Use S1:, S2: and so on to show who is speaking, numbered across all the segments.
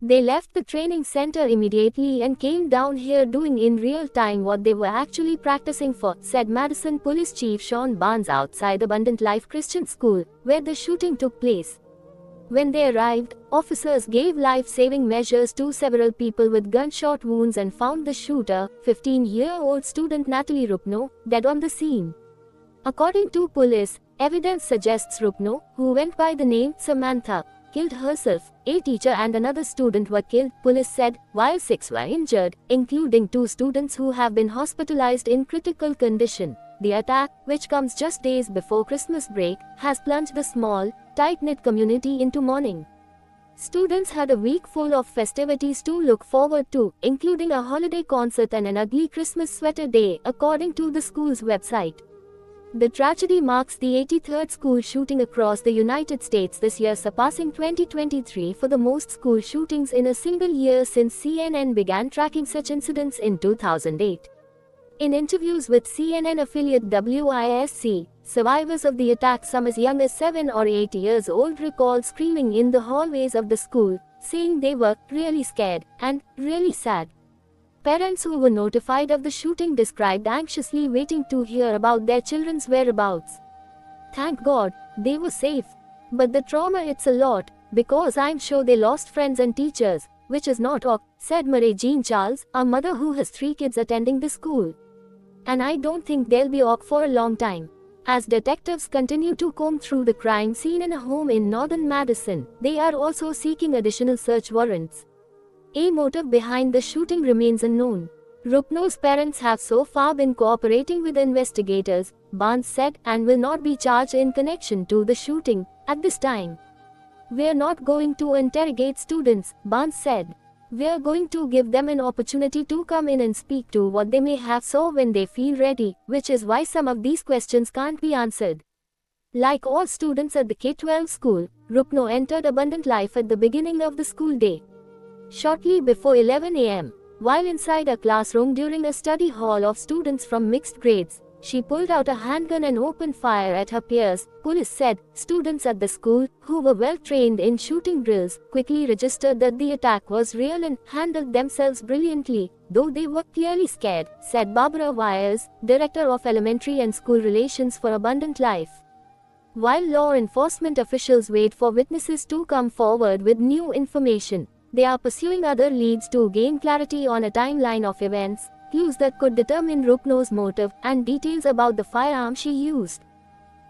S1: They left the training center immediately and came down here doing in real time what they were actually practicing for, said Madison Police Chief Sean Barnes outside Abundant Life Christian School, where the shooting took place. When they arrived, officers gave life-saving measures to several people with gunshot wounds and found the shooter, 15-year-old student Natalie Rupno, dead on the scene. According to police, evidence suggests Rupno, who went by the name Samantha, killed herself. A teacher and another student were killed, police said, while 6 were injured, including 2 students who have been hospitalized in critical condition. The attack, which comes just days before Christmas break, has plunged the small, tight-knit community into mourning. Students had a week full of festivities to look forward to, including a holiday concert and an ugly Christmas sweater day, according to the school's website. The tragedy marks the 83rd school shooting across the United States this year, surpassing 2023 for the most school shootings in a single year since CNN began tracking such incidents in 2008. In interviews with CNN affiliate WISC, survivors of the attack, some as young as 7 or 8 years old, recalled screaming in the hallways of the school, saying they were really scared and really sad. Parents who were notified of the shooting described anxiously waiting to hear about their children's whereabouts. Thank God, they were safe. But the trauma, it's a lot, because I'm sure they lost friends and teachers, which is not ok, said Mary Jean Charles, a mother who has 3 kids attending the school. And I don't think they'll be ok for a long time. As detectives continue to comb through the crime scene in a home in northern Madison, they are also seeking additional search warrants. A motive behind the shooting remains unknown. Rupno's parents have so far been cooperating with investigators, Barnes said, and will not be charged in connection to the shooting at this time. We're not going to interrogate students, Barnes said. We're going to give them an opportunity to come in and speak to what they may have saw when they feel ready, which is why some of these questions can't be answered. Like all students at the K-12 school, Rupno entered Abundant Life at the beginning of the school day. Shortly before 11 a.m., while inside a classroom during a study hall of students from mixed grades, she pulled out a handgun and opened fire at her peers, police said. Students at the school, who were well trained in shooting drills, quickly registered that the attack was real and handled themselves brilliantly, though they were clearly scared, said Barbara Wires, Director of Elementary and School Relations for Abundant Life. While law enforcement officials wait for witnesses to come forward with new information, they are pursuing other leads to gain clarity on a timeline of events, clues that could determine Rupno's motive, and details about the firearm she used.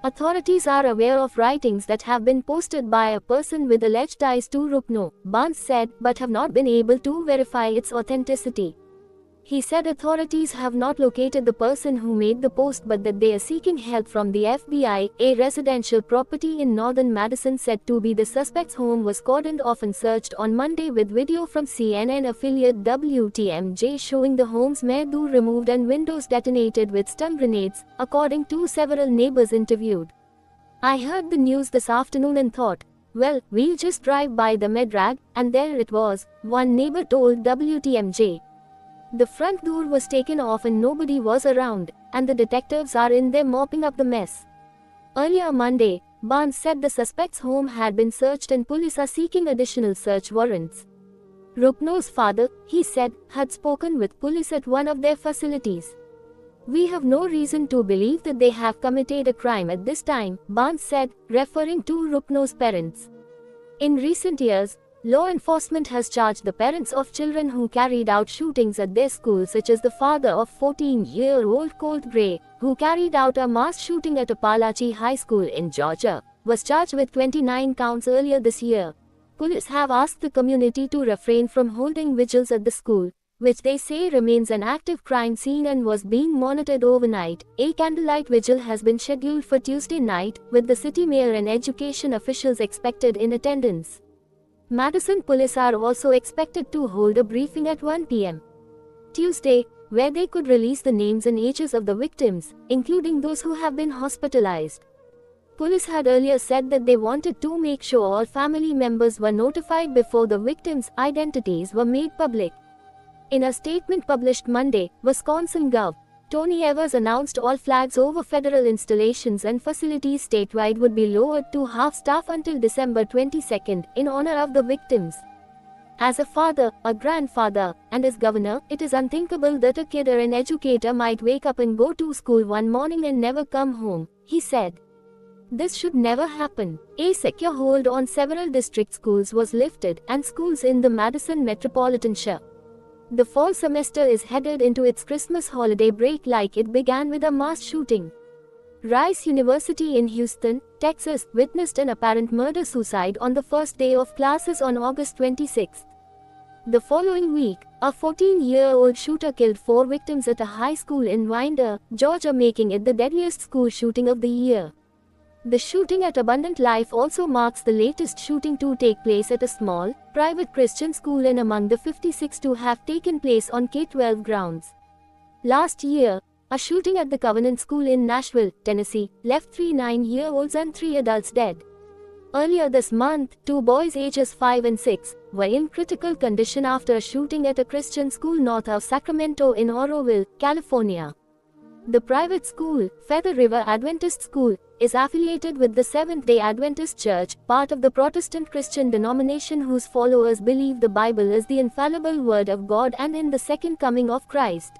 S1: Authorities are aware of writings that have been posted by a person with alleged ties to Rupno, Barnes said, but have not been able to verify its authenticity. He said authorities have not located the person who made the post, but that they are seeking help from the FBI. A residential property in northern Madison said to be the suspect's home was cordoned off and searched on Monday, with video from CNN affiliate WTMJ showing the home's door removed and windows detonated with stun grenades, according to several neighbors interviewed. I heard the news this afternoon and thought, well, we'll just drive by the Medrag, and there it was, one neighbor told WTMJ. The front door was taken off and nobody was around, and the detectives are in there mopping up the mess. Earlier Monday, Barnes said the suspect's home had been searched and police are seeking additional search warrants. Rupno's father, he said, had spoken with police at one of their facilities. We have no reason to believe that they have committed a crime at this time, Barnes said, referring to Rupno's parents. In recent years, law enforcement has charged the parents of children who carried out shootings at their school, such as the father of 14-year-old Colt Gray, who carried out a mass shooting at Apalachee High School in Georgia, was charged with 29 counts earlier this year. Police have asked the community to refrain from holding vigils at the school, which they say remains an active crime scene and was being monitored overnight. A candlelight vigil has been scheduled for Tuesday night, with the city mayor and education officials expected in attendance. Madison police are also expected to hold a briefing at 1 p.m. Tuesday, where they could release the names and ages of the victims, including those who have been hospitalized. Police had earlier said that they wanted to make sure all family members were notified before the victims' identities were made public. In a statement published Monday, Wisconsin Gov. Tony Evers announced all flags over federal installations and facilities statewide would be lowered to half staff until December 22 in honor of the victims. As a father, a grandfather, and as governor, it is unthinkable that a kid or an educator might wake up and go to school one morning and never come home, he said. This should never happen. A secure hold on several district schools was lifted, and schools in the Madison metropolitan area. The fall semester is headed into its Christmas holiday break like it began with a mass shooting. Rice University in Houston, Texas, witnessed an apparent murder-suicide on the first day of classes on August 26. The following week, a 14-year-old shooter killed 4 victims at a high school in Winder, Georgia, making it the deadliest school shooting of the year. The shooting at Abundant Life also marks the latest shooting to take place at a small, private Christian school in among the 56 to have taken place on K-12 grounds. Last year, a shooting at the Covenant School in Nashville, Tennessee, left 3 9-year-olds and 3 adults dead. Earlier this month, 2 boys ages 5 and 6 were in critical condition after a shooting at a Christian school north of Sacramento in Oroville, California. The private school, Feather River Adventist School, is affiliated with the Seventh-day Adventist Church, part of the Protestant Christian denomination whose followers believe the Bible is the infallible Word of God and in the second coming of Christ.